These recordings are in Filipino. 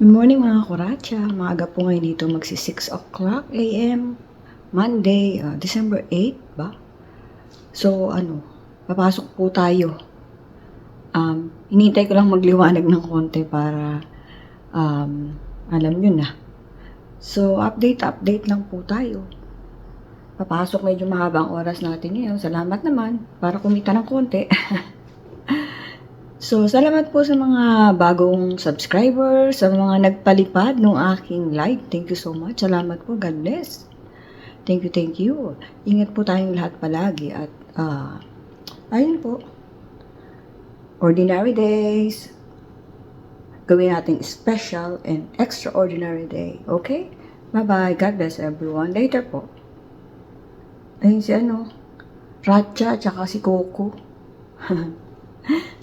Good morning mga kuratsa. Maaga po ngayon dito magsi 6 o'clock a.m. Monday, December 8 ba? So papasok po tayo. Hinintay ko lang magliwanag ng konti para alam nyo na. So update lang po tayo. Papasok medyo mahabang oras natin ngayon. Salamat naman para kumita ng konti. So, salamat po sa mga bagong subscribers, sa mga nagpalipad ng aking live. Thank you so much. Salamat po. God bless. Thank you. Ingat po tayong lahat palagi. At, ayun po. Ordinary days. Gawin nating special and extraordinary day. Okay? Bye-bye. God bless everyone. Later po. Ayun si Ratcha, tsaka si Coco.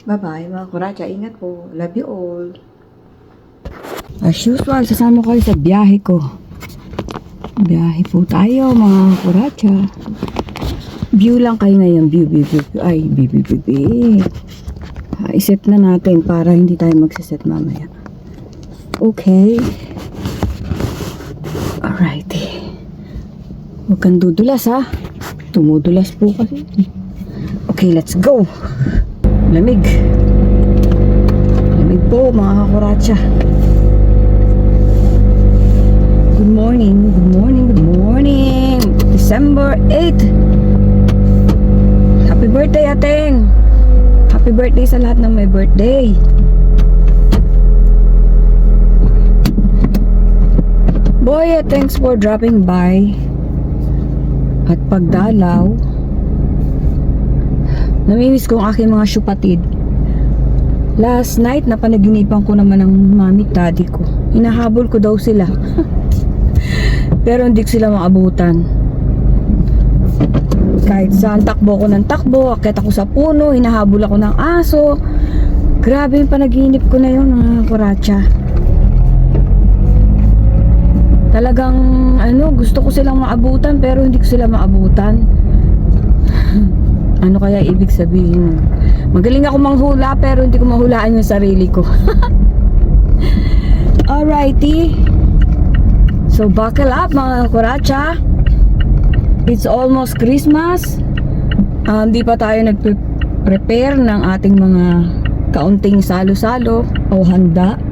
Bye-bye mga kuratsa. Ingat po. Love you all. As usual, sasama ko kayo sa biyahe ko. Biyahe po tayo mga kuratsa. View lang kayo ngayon. View. Ay, view. Iset na natin para hindi tayo magsiset mamaya. Okay. Alrighty. Huwag kang dudulas ha. Tumudulas po kasi. Okay, let's go. Lamig po mga kuratsa. Good morning. December 8. Happy birthday ateng. Happy birthday sa lahat ng may birthday. Boy, thanks for dropping by at pagdalaw. Namimiss ko ang aking mga syupatid. Last night, napanaginipan ko naman ng mami at daddy ko. Hinahabol ko daw sila. Pero hindi ko sila maabutan. Kahit saan takbo ko ng takbo, akit ako sa puno, hinahabol ako ng aso. Grabe yung panaginip ko na yun, mga kuratsa. Talagang, gusto ko silang maabutan pero hindi ko sila maabutan. Ano kaya ibig sabihin? Magaling ako manghula pero hindi ko mahulaan yung sarili ko. Alrighty. So buckle up mga kuratsa. It's almost Christmas. Hindi pa tayo nag-prepare ng ating mga kaunting salo-salo o handa.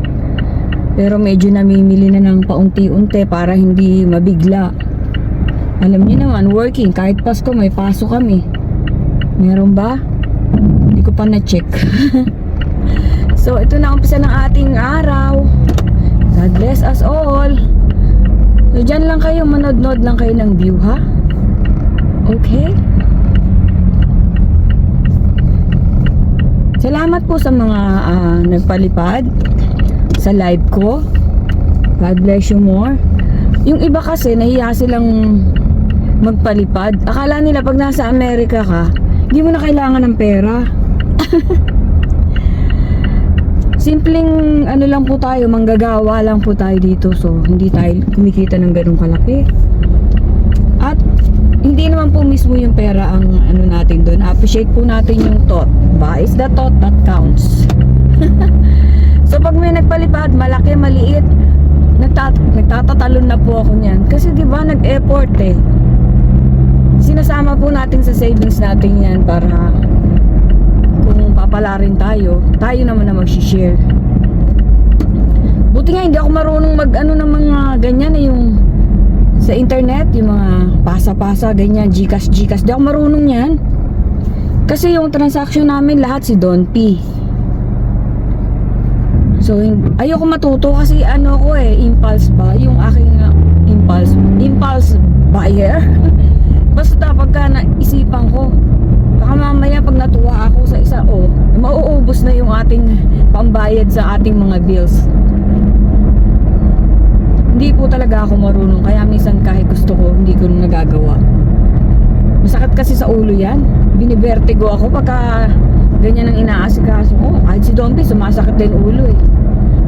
Pero medyo namimili na ng paunti-unti para hindi mabigla. Alam niyo naman, working. Kahit Pasko may pasok kami. Meron ba? Hindi ko pa na-check. So, ito na umpisa ng ating araw. God bless us all. So, dyan lang kayo. Manod-nod lang kayo ng view, ha? Okay? Salamat po sa mga nagpalipad sa live ko. God bless you more. Yung iba kasi, nahiya silang magpalipad. Akala nila pag nasa Amerika ka, hindi mo na kailangan ng pera. Simpleng lang po tayo, manggagawa lang po tayo dito. So, hindi tayo kumikita ng ganung kalaki. At, hindi naman po mismo yung pera ang natin doon. Appreciate po natin yung thought. Ba? It's the thought that counts. So, pag may nagpalipad, malaki, maliit, nagtatatalon na po ako niyan. Kasi diba, nag-effort eh. Sinasama po natin sa savings natin yan para kung papalarin tayo naman na mag-share. Buti nga hindi ako marunong ng mga ganyan yung sa internet, yung mga pasa-pasa, ganyan, Gcash. Di ako marunong yan. Kasi yung transaction namin lahat si Don P. So, ayoko matuto kasi impulse ba? Yung aking impulse buyer. Basta pagka naisipan ko, baka mamaya pag natuwa ako sa isa, mauubos na yung ating pambayad sa ating mga bills. Hindi po talaga ako marunong, kaya minsan kahit gusto ko, hindi ko nagagawa. Masakit kasi sa ulo yan. Binivertigo ako pagka ganyan ang inaasikaso ko. Kahit si Dombi, sumasakit din ulo eh.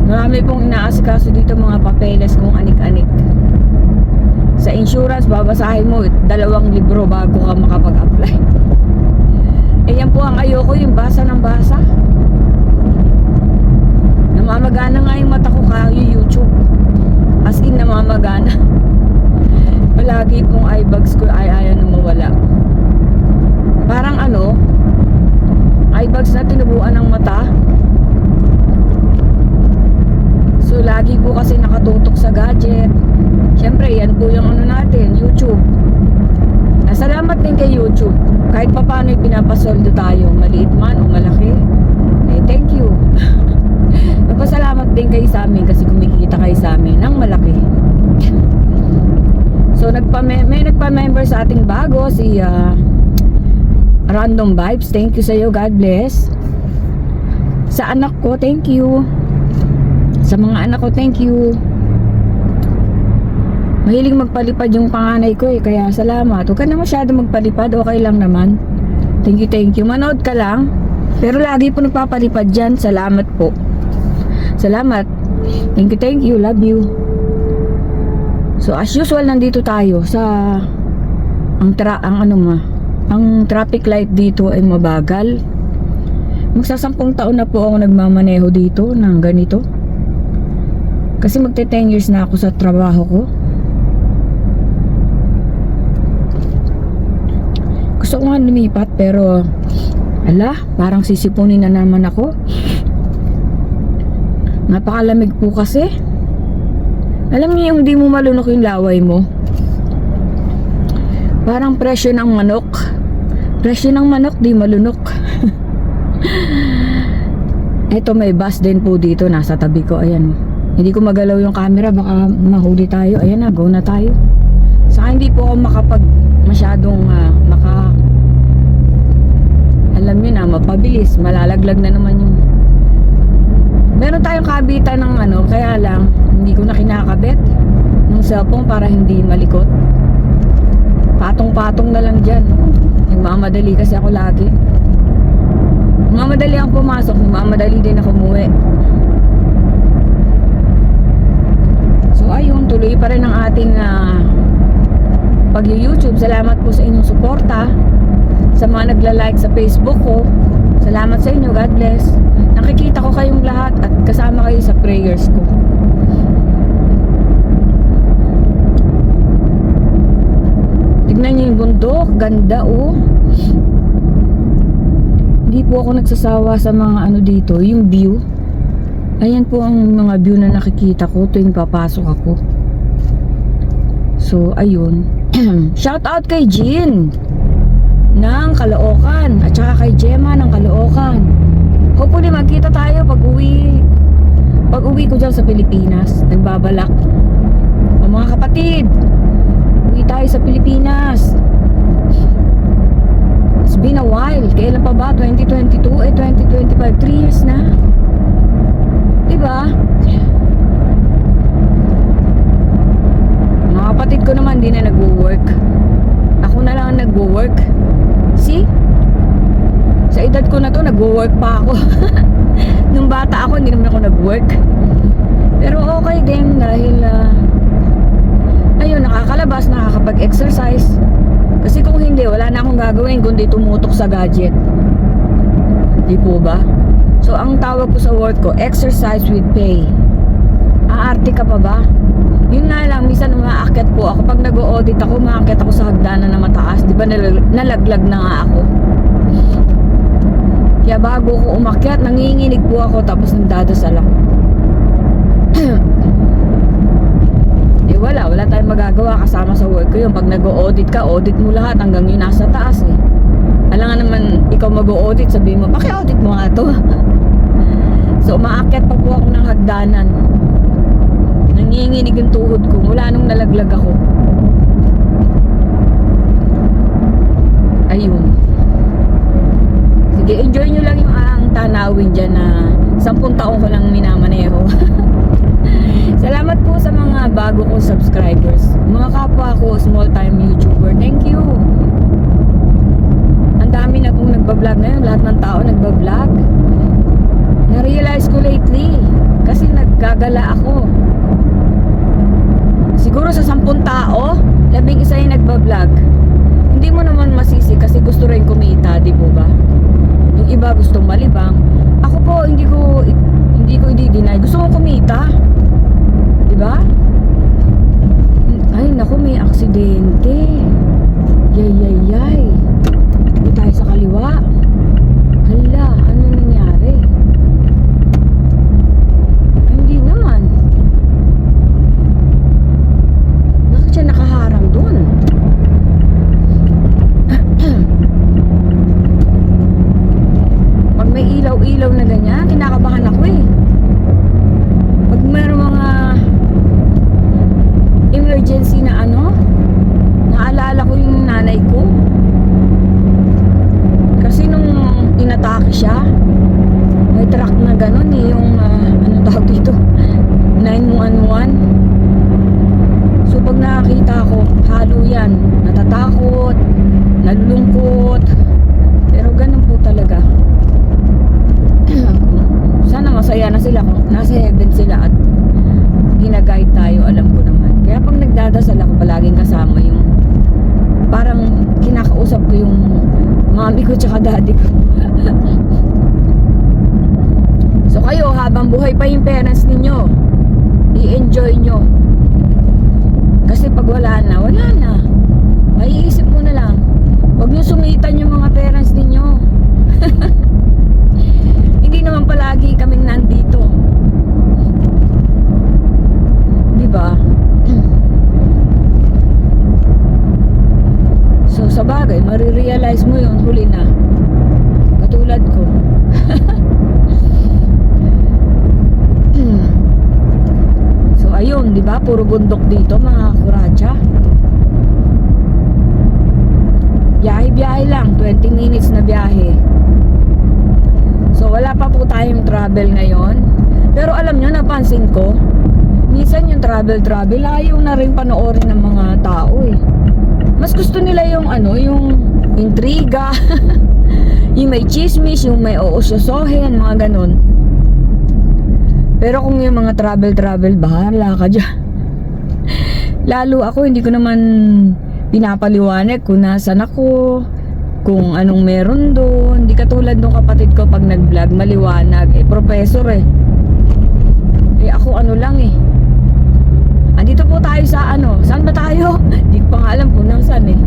Marami pong inaasikaso dito mga papeles kung anik-anik. Sa insurance, babasahin mo 2 libro bago ka makapag-apply. Yan po ang ayoko, yung basa ng basa. namamagana nga yung mata ko yung YouTube. As in, namamagana. Palagi pong eye bags ko ay ayaw na mawala. Parang eye bags na tinubuan ng mata. So lagi po kasi nakatutok sa gadget. Syempre yan po yung natin, YouTube. Salamat din kay YouTube. Kahit pa paano pinapasoldo tayo, maliit man o malaki. Thank you. Magpasalamat din kayo sa amin kasi kumikita kayo sa amin ng malaki. So may nagpa-member sa ating bago, si Random Vibes. Thank you sa iyo, God bless. Sa anak ko, thank you. Sa mga anak ko, thank you. Mahilig magpalipad yung panganay ko kaya salamat. Huwag ka na masyado magpalipad, okay lang naman. Thank you. Manood ka lang. Pero lagi po nagpapalipad dyan. Salamat po. Salamat. Thank you. Love you. So as usual, nandito tayo sa ang traffic light dito ay mabagal. Magsa-10 taon na po ako nagmamaneho dito ng ganito. Kasi magte 10 years na ako sa trabaho ko. Gusto ko nga lumipat pero parang sisipunin na naman ako. Napakalamig po kasi. Alam niyo yung di mo malunok yung laway mo? Parang presyo ng manok. Presyo ng manok di malunok. Eto, may bus din po dito nasa tabi ko. Ayan. Hindi ko magalaw yung camera, baka mahuli tayo. Ayan na, go na tayo. Saka hindi po ako masyadong alam niyo na, mapabilis, malalaglag na naman yung meron tayong kabitan ng kaya lang hindi ko na kinakabit ng cellphone para hindi malikot. Patong-patong na lang dyan. Nagmamadali kasi ako lagi. Nagmamadali ako pumasok, nagmamadali din ako umuwi. So ayun, tuloy pa rin ang ating pag-YouTube. Salamat po sa inyong suporta. Sa mga nagla-like sa Facebook ko, salamat sa inyo. God bless. Nakikita ko kayong lahat at kasama kayo sa prayers ko. Tignan niyo yung bundok, ganda Hindi po ako nagsasawa sa mga dito, yung view. Ayan po ang mga view na nakikita ko tuwing papasok ako. So ayun. Shout out kay Jean ng Caloocan at saka kay Gemma ng Caloocan. Hopefully magkita tayo pag uwi ko dyan sa Pilipinas. Nagbabalak mga kapatid, uwi tayo sa Pilipinas. It's been a while. Kailan pa ba? 2022? 2025, 3 years na, diba? Mga kapatid ko naman di na nagwo-work. Ako na lang ang nagwo-work. See? Sa edad ko na to, nagwo-work pa ako. Nung bata ako, hindi naman ako nag-work. Pero okay din dahil ayun, nakakalabas, nakakapag-exercise. Kasi kung hindi, wala na akong gagawin kundi tumutok sa gadget. Di po ba? So ang tawag ko sa work ko, exercise with pay. Aarte ka pa ba? Yun nga lang, minsan umaakyat po ako. Pag nag-o-audit ako, umaakyat ako sa hagdanan na mataas. Di ba nalaglag na nga ako? Kaya bago ko umakyat, nanginginig po ako tapos nagdadasal ako. Wala tayong magagawa kasama sa work ko yun. Pag nag-o-audit ka, audit mo lahat hanggang yun nasa taas Alam nga naman, ikaw mag-o-audit, sabihin mo, paki-audit mo nga to. So umaakyat pa po ako ng hagdanan. Nanginginig yung tuhod ko mula nung nalaglag ako. Ayun. Sige, enjoy nyo lang yung tanawin dyan na 10 taon ko lang minamaneho. Salamat po sa mga bago ko subscribers. Mga kapwa ko, small time YouTuber. Thank you. Ang dami na pong nagbablog ngayon. Lahat ng tao nagbablog. Na-realize ko lately. Kasi naggagala ako. Siguro sa 10 tao, 11 yung nagbablog. Hindi mo naman masisi kasi gusto rin kumita, di po ba? Yung iba gustong malibang. Ako po, hindi Hindi ko i-deny. Gusto ko kumita. Diba? Ay, naku, may aksidente. Yay, yay, yay. Hindi tayo sa kaliwa. Hala, ano nangyari? Ay, hindi naman. Bakit siya nakaharang doon? Pag may ilaw-ilaw na ganyan, kinakabahan ako eh. Pag mayroong mga emergency na ano, naalala ko yung nanay ko. Kasi nung inatake siya, may truck na ganun eh, yung anong tawag dito, 911. So pag nakakita ko, halo yan, natatakot, nalulungkot, pero ganun po talaga. Sana masaya na sila kung nasa heaven sila at ginaguide tayo, alam ko naman. Kaya pag nagdadasal ako, palaging kasama yung parang kinakausap ko yung mami ko tsaka daddy ko. So kayo, habang buhay pa yung parents ninyo, i-enjoy nyo. Kasi pag wala na, wala na. Maiisip mo na lang, huwag nyo sungitan yung mga parents ninyo. Hindi naman palagi kaming nandito. Diba? So sa bagay, marirealize mo yun, huli na. Katulad ko. So ayun, diba? Puro bundok dito, mga kuratsa. Biyahe-biyahe lang, 20 minutes na biyahe. So wala pa po tayong travel ngayon. Pero alam nyo, napansin ko, minsan yung travel, ayaw na rin panoorin ng mga tao eh. Mas gusto nila yung ano, yung intriga, yung may chismis, yung may uusosohin, mga ganun. Pero kung yung mga travel, bahala ka dyan. Lalo ako, hindi ko naman pinapaliwanag kung nasan ako, kung anong meron doon. Hindi katulad nung kapatid ko pag nag-vlog, maliwanag. Eh, professor eh. Eh, ako ano lang eh. Andito po tayo sa ano. Saan ba tayo? Hindi ko pa nga alam kung saan eh.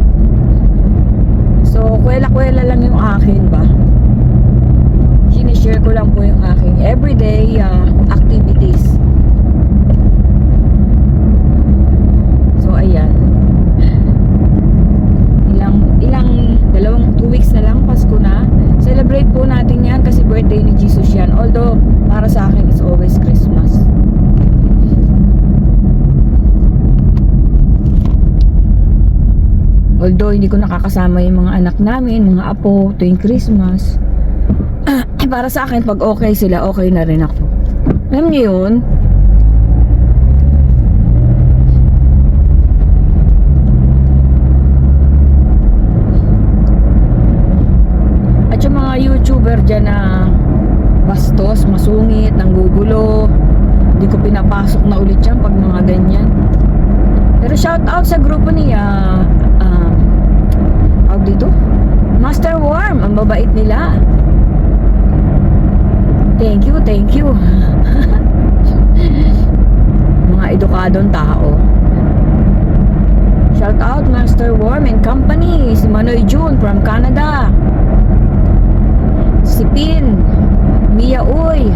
So, kwela-kwela lang yung akin ba. Sinishare ko lang po yung aking everyday activities. So, ayan. Ilang 2 weeks na lang, Pasko na. Celebrate po natin yan kasi birthday ni Jesus yan. Although, para sa akin, it's always Christmas. Although, hindi ko nakakasama yung mga anak namin, mga apo, tuwing Christmas. Para sa akin, pag okay sila, okay na rin ako. Alam niyo yun? At yung mga YouTuber dyan na bastos, masungit, nanggugulo, hindi ko pinapasok na ulit yan pag mga ganyan. Pero shout out sa grupo niya, dito Master Worm, ang babait nila. Thank you mga edukadong tao. Shout out Master Worm and Company, si Manoy June from Canada, si Pin, Mia Uy,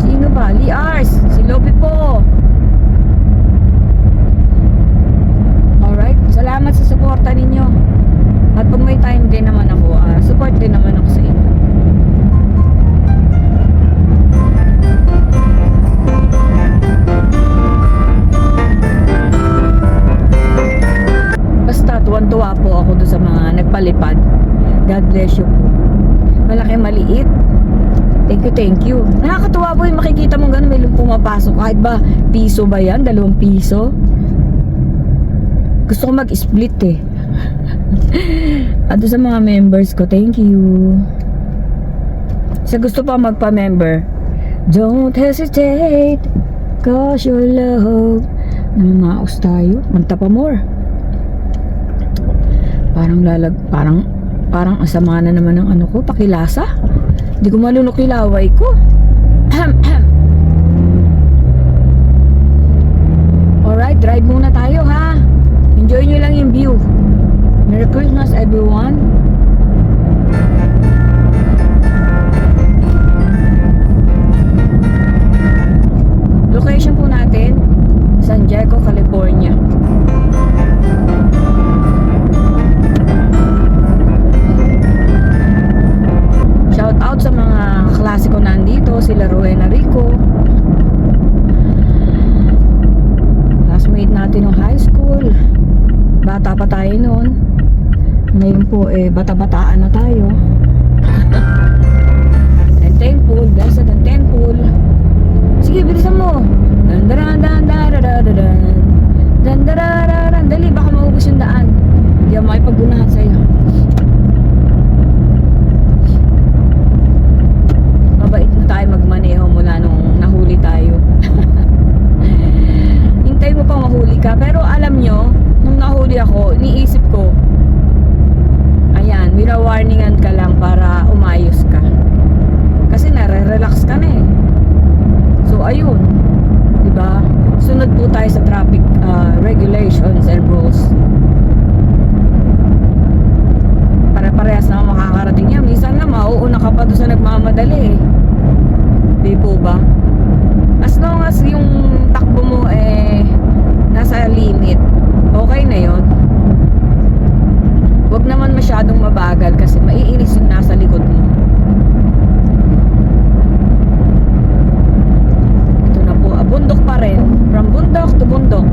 sino ba? Liars, si Lopi po. Alright, salamat sa suporta ninyo. At pag may time din naman ako, support din naman ako sa inyo. Basta tuwan-tuwa po ako doon sa mga nagpalipad. God bless you po. Malaki maliit. Thank you. Nakakatuwa po yung makikita mo gano'n, may pumapasok. Kahit ba piso ba yan? 2 piso? Gusto ko mag-split eh. At sa mga members ko, thank you. Sa gusto pa magpa-member, don't hesitate, cause your love. Namamaos tayo, manta pa more. Parang asama na naman ng ano ko, pakilasa. Hindi ko malunok yung laway ko. Alright, drive muna tayo ha. Enjoy nyo lang yung view. Merry Christmas everyone. Location po natin, San Diego, California. Shout out sa mga klase ko nandito, sila Rowena Rico. Classmate natin ng high school. Bata pa tayo noon. Ngayon po bata-bataan na tayo. And thankful, blessed and thankful. Sige, bilisan mo. Dali, baka maubos yung daan. Hindi ako makipaggunahan sa'yo. Mabait na tayo magmaneho mula nung nahuli tayo. Hintay mo pang mahuli ka. Pero alam nyo, nung nahuli ako, iniisip ko, ayan, winawarningan ka lang para umayos ka. Kasi nare-relax ka na eh. So ayun, 'di ba? Sunod po tayo sa traffic regulations and rules. Pare-parehas na makakarating yan. Minsan nga mauuna ka pa doon sa nagmamadali eh. Di po ba? As long as yung takbo mo nasa limit, okay na yon. Huwag naman masyadong mabagal kasi maiinis yung nasa likod mo. Bundok pa rin. From bundok to bundok.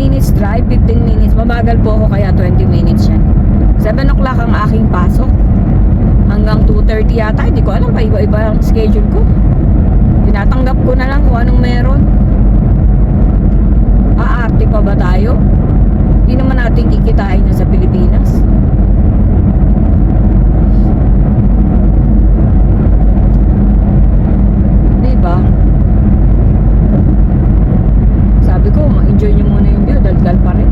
Minutes drive, 15 minutes. Mabagal po ako kaya 20 minutes yan. 7 o'clock ang aking pasok. Hanggang 2:30 yata. Hindi ko alam pa iba-iba ang schedule ko. Tinatanggap ko na lang kung anong meron. Aarte pa ba tayo? Hindi naman natin kikitain na sa Pilipinas. Diba? Sabi ko, ma-enjoy nyo muna yung view. Daldal pa rin.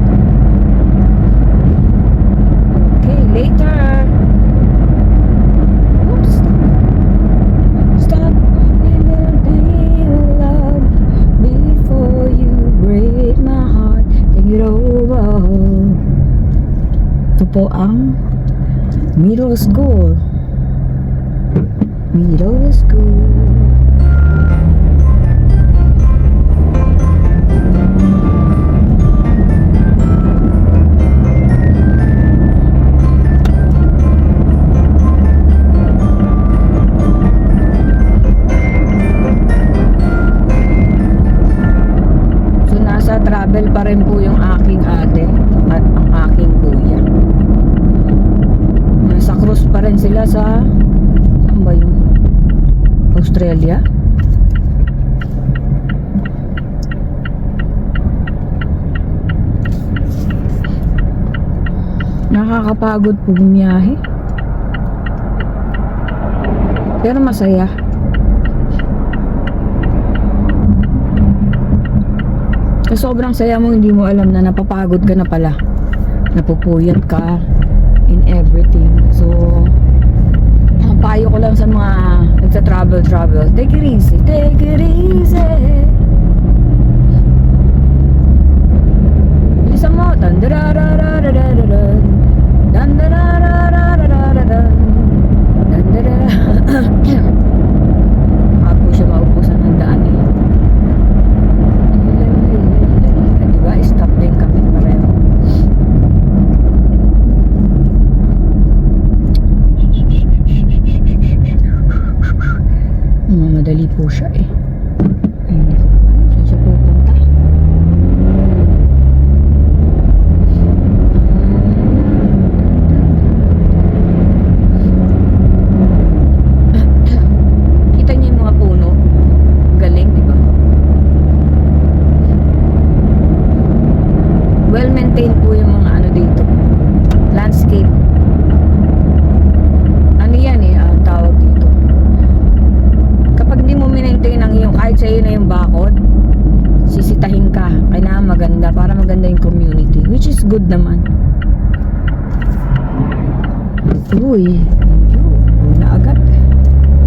Okay, later. Oops. Stop in the name of love before you break my heart. Take it over. Ito po ang middle school. Middle school. Travel pa rin po yung aking ate at ang aking kuya. Nasa cruise pa rin sila sa saan ba yun? Australia? Nakakapagod po bumiyahe. Pero masaya. Kasi sobrang saya mo, hindi mo alam na napapagod ka na pala. Napupuyat ka in everything. So, ang payo ko lang sa mga nagsa-travel. Take it easy. Take it easy. Bilisan mo. Dandararararararan. Dandararararararan. Dandarararararan. Baka po siya maubusan ng daan eh. Stop din kami pareho. Madali po siya eh. Hindi ko pa alam saan siya pupunta. Kita niyo yung mga puno. Galing, di ba? Well maintained po yung mga ano dito, landscape. Ano yan ang tawag dito, kapag di mo maintain ang iyong, kahit sa'yo na yung bakod, sisitahin ka. Kailangan maganda para maganda yung community, which is good naman. Uy, uwi na agad.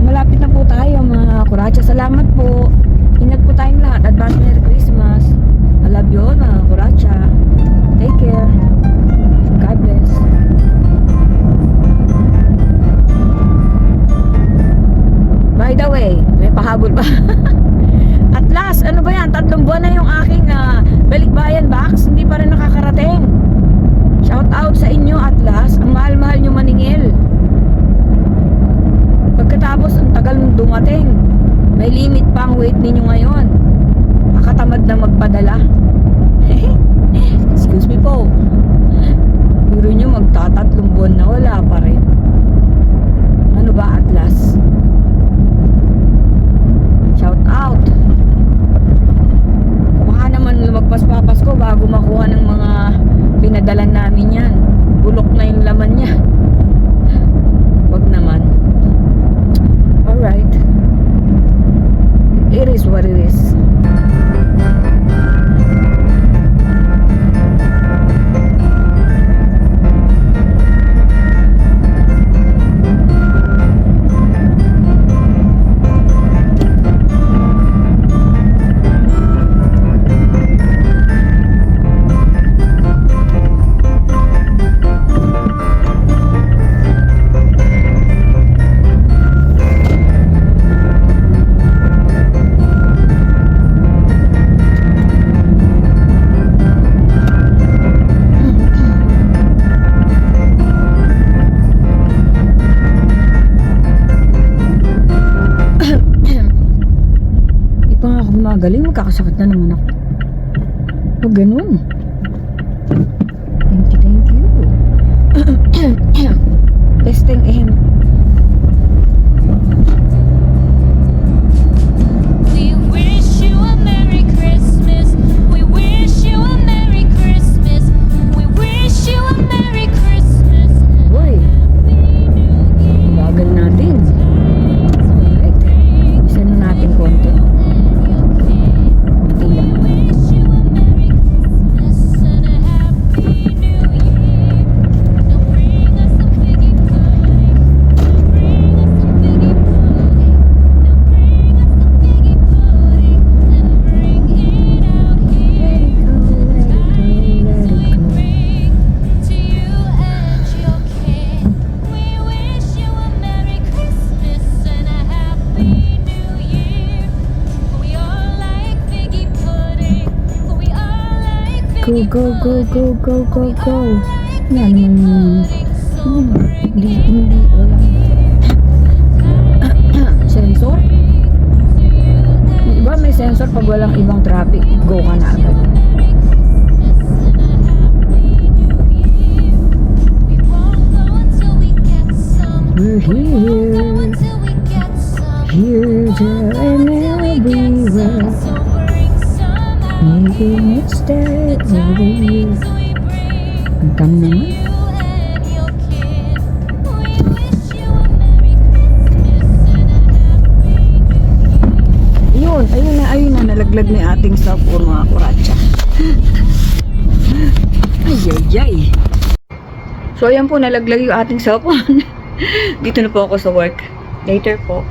Malapit na po tayo mga kuratsa. Salamat po. Ingat po tayong lahat. Advance Merry Christmas. I love you all mga kuratsa. Take care. God bless. By the way, may pahabol pa. At last, ano ba yan? 3 buwan na yung aking balikbayan box. Hindi pa rin nakakarating. Shout out sa inyo at last. Ang mahal-mahal nyo maningil. Pagkatapos, ang tagal mong dumating. May limit pa ang wait ninyo ngayon. Nakatamad na magpadala. Excuse me po. Biro nyo magtatatlong buwan na wala pa rin. Ano ba at last? Shout out. Baka naman lumagpas pa Pasko bago makuha ng mga pinadala namin yan. Bulok na yung laman niya. Wag naman. Alright. It is what it is. Magaling, magkakasakit na naman ako. Huwag ganun. Thank you. Testing ahem. We wish you a Merry Christmas. We wish you a Merry Christmas. We wish you a Merry Christmas. Uy, bagal natin. Right. Isa na natin konti. Go. Yan. Hindi. Sensor? Diba may sensor pag walang ibang traffic? Go ka na agad. We're here. Here, there, and everywhere. Making it stay over you. Ang kam naman. Ayun na, nalaglag na yung ating cellphone mga kuratsa. Ay. So ayan po, nalaglag yung ating cellphone. Dito na po ako sa work. Later po.